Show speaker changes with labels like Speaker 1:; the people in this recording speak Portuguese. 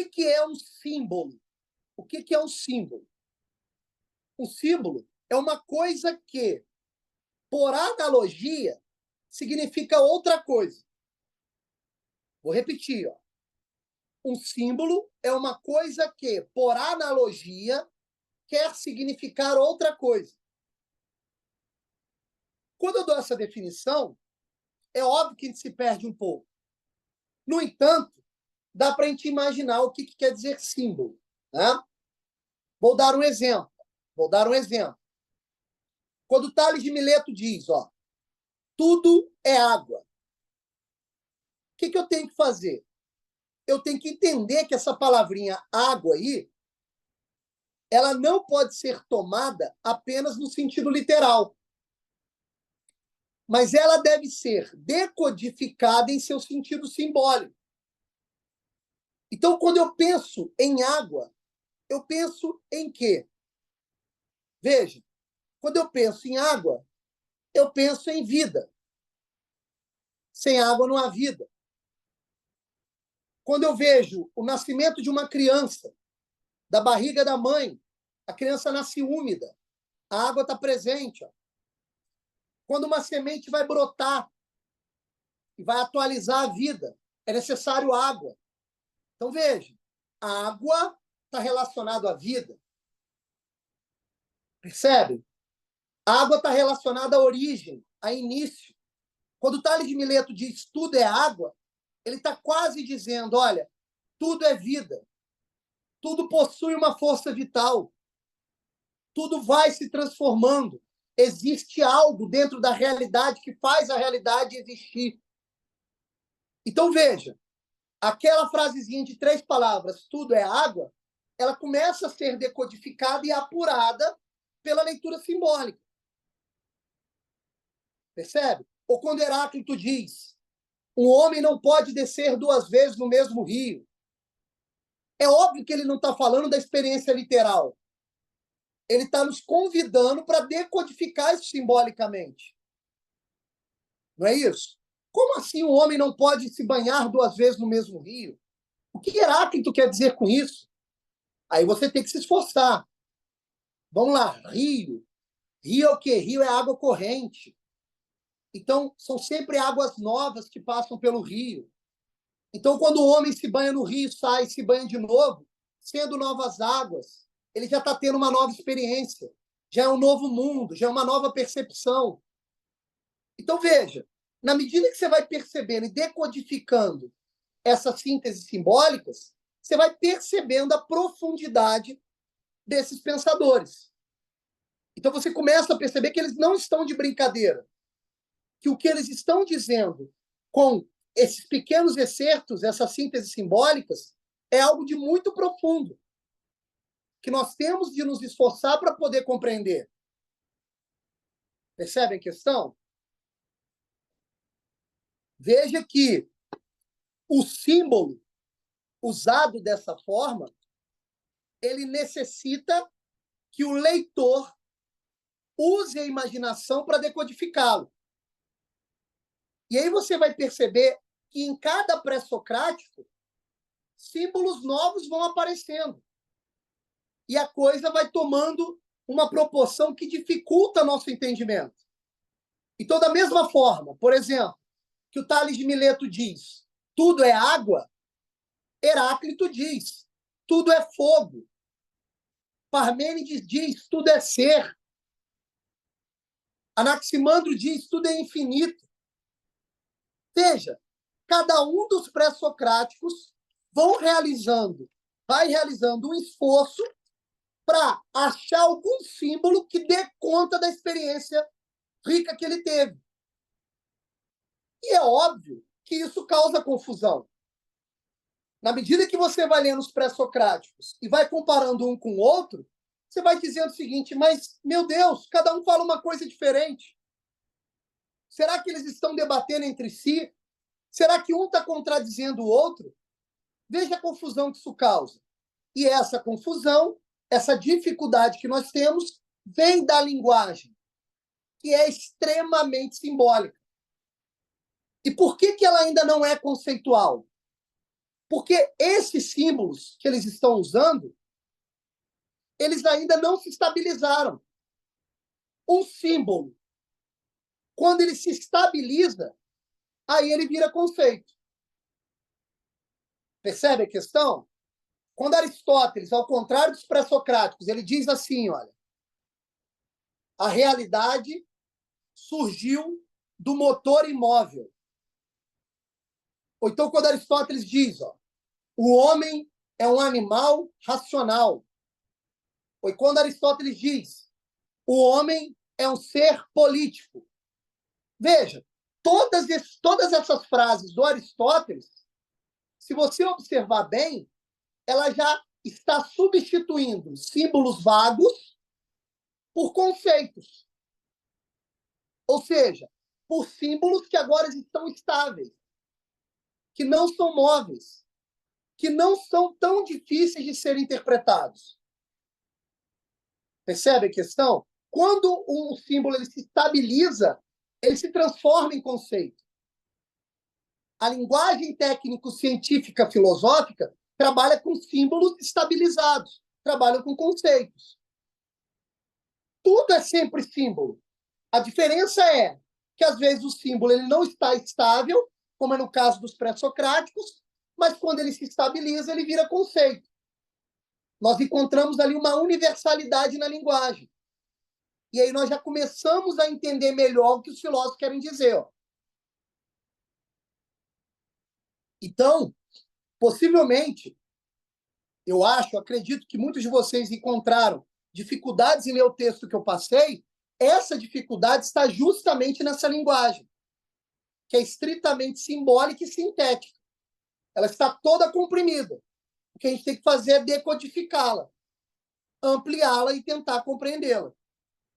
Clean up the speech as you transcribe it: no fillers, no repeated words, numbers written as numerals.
Speaker 1: que é um símbolo? O que é um símbolo? Um símbolo é uma coisa que, por analogia, significa outra coisa. Vou repetir. Ó. Um símbolo é uma coisa que, por analogia, quer significar outra coisa. Quando eu dou essa definição, é óbvio que a gente se perde um pouco. No entanto, dá para a gente imaginar o que quer dizer símbolo. Né? Vou dar um exemplo. Quando Tales de Mileto diz, ó, tudo é água. O que eu tenho que fazer? Eu tenho que entender que essa palavrinha água aí, ela não pode ser tomada apenas no sentido literal. Mas ela deve ser decodificada em seu sentido simbólico. Então, quando eu penso em água, eu penso em quê? Veja, quando eu penso em água, eu penso em vida. Sem água não há vida. Quando eu vejo o nascimento de uma criança, da barriga da mãe, a criança nasce úmida, a água está presente. Ó. Quando uma semente vai brotar e vai atualizar a vida, é necessário água. Então, veja, a água está relacionada à vida. Percebe? A água está relacionada à origem, a início. Quando Tales de Mileto diz tudo é água, ele está quase dizendo, olha, tudo é vida. Tudo possui uma força vital. Tudo vai se transformando. Existe algo dentro da realidade que faz a realidade existir. Então, veja, aquela frasezinha de 3 palavras, tudo é água, ela começa a ser decodificada e apurada pela leitura simbólica. Percebe? Ou quando Heráclito diz, um homem não pode descer 2 vezes no mesmo rio. É óbvio que ele não está falando da experiência literal. Ele está nos convidando para decodificar isso simbolicamente. Não é isso? Como assim um homem não pode se banhar 2 vezes no mesmo rio? O que Heráclito quer dizer com isso? Aí você tem que se esforçar. Vamos lá, rio. Rio é o quê? Rio é água corrente. Então, são sempre águas novas que passam pelo rio. Então, quando o homem se banha no rio, sai e se banha de novo, sendo novas águas, ele já está tendo uma nova experiência. Já é um novo mundo, já é uma nova percepção. Então, veja, na medida que você vai percebendo e decodificando essas sínteses simbólicas, você vai percebendo a profundidade desses pensadores. Então, você começa a perceber que eles não estão de brincadeira, que o que eles estão dizendo com esses pequenos excertos, essas sínteses simbólicas, é algo de muito profundo, que nós temos de nos esforçar para poder compreender. Percebem a questão? Veja que o símbolo usado dessa forma, ele necessita que o leitor use a imaginação para decodificá-lo. E aí você vai perceber que em cada pré-socrático, símbolos novos vão aparecendo. E a coisa vai tomando uma proporção que dificulta nosso entendimento. Então, da mesma forma, por exemplo, que o Tales de Mileto diz, tudo é água, Heráclito diz, tudo é fogo. Parmênides diz, tudo é ser. Anaximandro diz, tudo é infinito. Veja, cada um dos pré-socráticos vai realizando um esforço para achar algum símbolo que dê conta da experiência rica que ele teve. E é óbvio que isso causa confusão. Na medida que você vai lendo os pré-socráticos e vai comparando um com o outro, você vai dizendo o seguinte, mas, meu Deus, cada um fala uma coisa diferente. Será que eles estão debatendo entre si? Será que um está contradizendo o outro? Veja a confusão que isso causa. E essa confusão, essa dificuldade que nós temos, vem da linguagem, que é extremamente simbólica. E por que ela ainda não é conceitual? Porque esses símbolos que eles estão usando, eles ainda não se estabilizaram. Um símbolo, quando ele se estabiliza, aí ele vira conceito. Percebe a questão? Quando Aristóteles, ao contrário dos pré-socráticos, ele diz assim, olha, a realidade surgiu do motor imóvel. Ou então, quando Aristóteles diz, ó, o homem é um animal racional. Ou quando Aristóteles diz, o homem é um ser político. Veja, todas essas frases do Aristóteles, se você observar bem, ela já está substituindo símbolos vagos por conceitos. Ou seja, por símbolos que agora estão estáveis, que não são móveis, que não são tão difíceis de serem interpretados. Percebe a questão? Quando um símbolo ele se estabiliza, ele se transforma em conceito. A linguagem técnico-científica filosófica trabalha com símbolos estabilizados, trabalha com conceitos. Tudo é sempre símbolo. A diferença é que, às vezes, o símbolo ele não está estável, como é no caso dos pré-socráticos, mas quando ele se estabiliza, ele vira conceito. Nós encontramos ali uma universalidade na linguagem. E aí nós já começamos a entender melhor o que os filósofos querem dizer. Ó. Então, possivelmente, eu acredito que muitos de vocês encontraram dificuldades em ler o texto que eu passei. Essa dificuldade está justamente nessa linguagem, que é estritamente simbólica e sintética. Ela está toda comprimida. O que a gente tem que fazer é decodificá-la, ampliá-la e tentar compreendê-la.